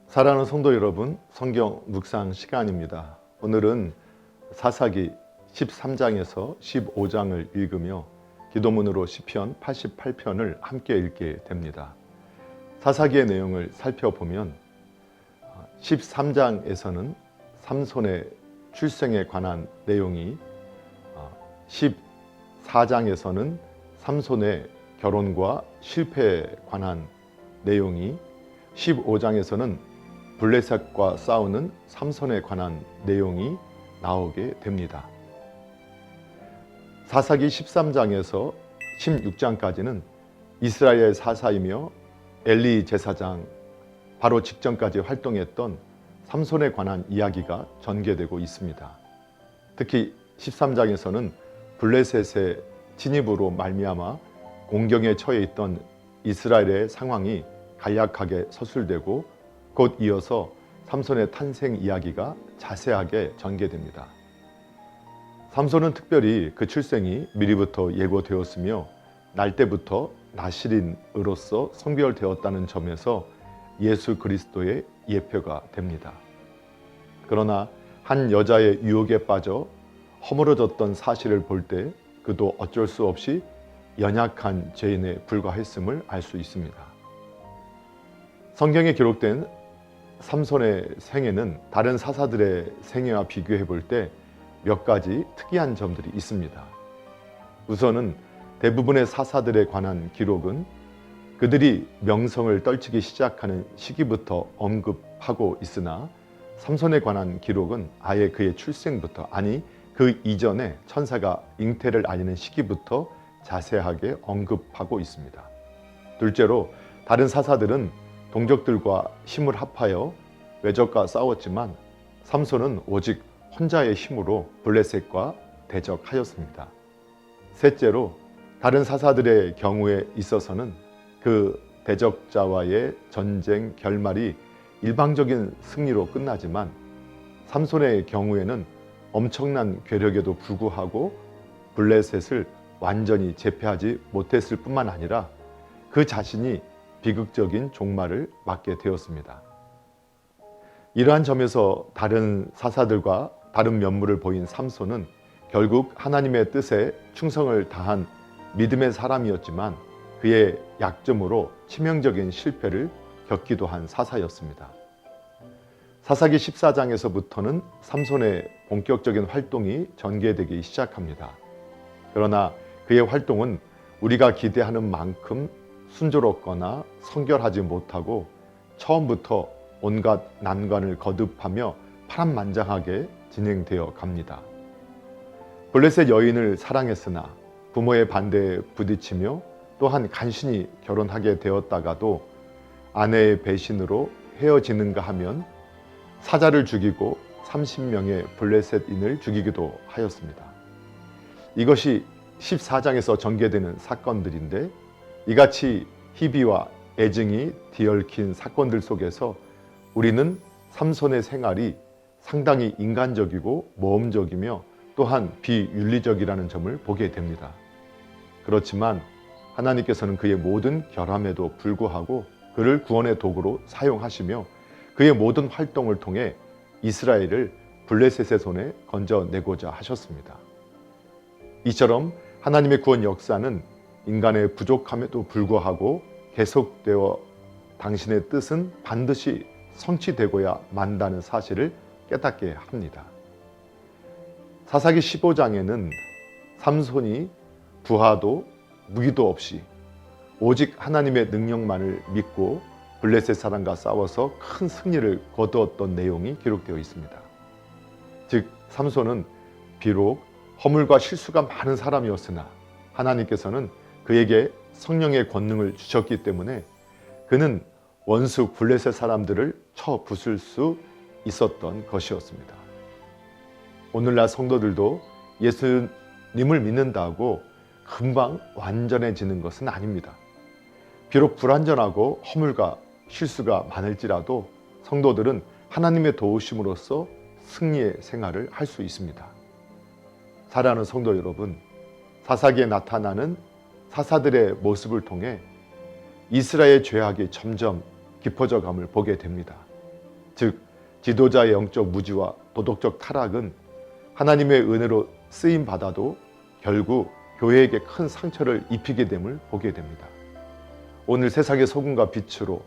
사랑하는 성도 여러분, 성경 묵상 시간입니다. 오늘은 사사기 13장에서 15장을 읽으며 기도문으로 시편 88편을 함께 읽게 됩니다. 사사기의 내용을 살펴보면 13장에서는 삼손의 출생에 관한 내용이, 14장에서는 삼손의 결혼과 실패에 관한 내용이, 15장에서는 블레셋과 싸우는 삼손에 관한 내용이 나오게 됩니다. 사사기 13장에서 16장까지는 이스라엘 사사이며 엘리 제사장 바로 직전까지 활동했던 삼손에 관한 이야기가 전개되고 있습니다. 특히 13장에서는 블레셋의 진입으로 말미암아 공경에 처해 있던 이스라엘의 상황이 간략하게 서술되고 곧 이어서 삼손의 탄생 이야기가 자세하게 전개됩니다. 삼손은 특별히 그 출생이 미리부터 예고되었으며 날 때부터 나실인으로서 성별되었다는 점에서 예수 그리스도의 예표가 됩니다. 그러나 한 여자의 유혹에 빠져 허물어졌던 사실을 볼 때 그도 어쩔 수 없이 연약한 죄인에 불과했음을 알 수 있습니다. 성경에 기록된 삼손의 생애는 다른 사사들의 생애와 비교해 볼 때 몇 가지 특이한 점들이 있습니다. 우선은 대부분의 사사들에 관한 기록은 그들이 명성을 떨치기 시작하는 시기부터 언급하고 있으나 삼손에 관한 기록은 아예 그의 출생부터, 아니 그 이전에 천사가 잉태를 알리는 시기부터 자세하게 언급하고 있습니다. 둘째로 다른 사사들은 동족들과 힘을 합하여 외적과 싸웠지만 삼손은 오직 혼자의 힘으로 블레셋과 대적하였습니다. 셋째로 다른 사사들의 경우에 있어서는 그 대적자와의 전쟁 결말이 일방적인 승리로 끝나지만 삼손의 경우에는 엄청난 괴력에도 불구하고 블레셋을 완전히 제패하지 못했을 뿐만 아니라 그 자신이 비극적인 종말을 맞게 되었습니다. 이러한 점에서 다른 사사들과 다른 면모를 보인 삼손은 결국 하나님의 뜻에 충성을 다한 믿음의 사람이었지만 그의 약점으로 치명적인 실패를 겪기도 한 사사였습니다. 사사기 14장에서부터는 삼손의 본격적인 활동이 전개되기 시작합니다. 그러나 그의 활동은 우리가 기대하는 만큼 순조롭거나 성결하지 못하고 처음부터 온갖 난관을 거듭하며 파란만장하게 진행되어 갑니다. 블레셋 여인을 사랑했으나 부모의 반대에 부딪히며 또한 간신히 결혼하게 되었다가도 아내의 배신으로 헤어지는가 하면 사자를 죽이고 30명의 블레셋인을 죽이기도 하였습니다. 이것이 14장에서 전개되는 사건들인데 이같이 희비와 애증이 뒤얽힌 사건들 속에서 우리는 삼손의 생활이 상당히 인간적이고 모험적이며 또한 비윤리적이라는 점을 보게 됩니다. 그렇지만 하나님께서는 그의 모든 결함에도 불구하고 그를 구원의 도구로 사용하시며 그의 모든 활동을 통해 이스라엘을 블레셋의 손에 건져내고자 하셨습니다. 이처럼 하나님의 구원 역사는 인간의 부족함에도 불구하고 계속되어 당신의 뜻은 반드시 성취되고야 만다는 사실을 깨닫게 합니다. 사사기 15장에는 삼손이 부하도 무기도 없이 오직 하나님의 능력만을 믿고 블레셋 사람과 싸워서 큰 승리를 거두었던 내용이 기록되어 있습니다. 즉 삼손은 비록 허물과 실수가 많은 사람이었으나 하나님께서는 그에게 성령의 권능을 주셨기 때문에 그는 원수 블레셋 사람들을 쳐 부술 수 있었던 것이었습니다. 오늘날 성도들도 예수님을 믿는다고 금방 완전해지는 것은 아닙니다. 비록 불완전하고 허물과 실수가 많을지라도 성도들은 하나님의 도우심으로써 승리의 생활을 할 수 있습니다. 사랑하는 성도 여러분, 사사기에 나타나는 사사들의 모습을 통해 이스라엘의 죄악이 점점 깊어져 감을 보게 됩니다. 즉 지도자의 영적 무지와 도덕적 타락은 하나님의 은혜로 쓰임 받아도 결국 교회에게 큰 상처를 입히게 됨을 보게 됩니다. 오늘 세상의 소금과 빛으로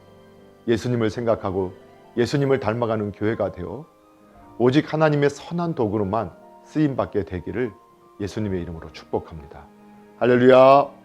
예수님을 생각하고 예수님을 닮아가는 교회가 되어 오직 하나님의 선한 도구로만 쓰임 받게 되기를 예수님의 이름으로 축복합니다. 할렐루야.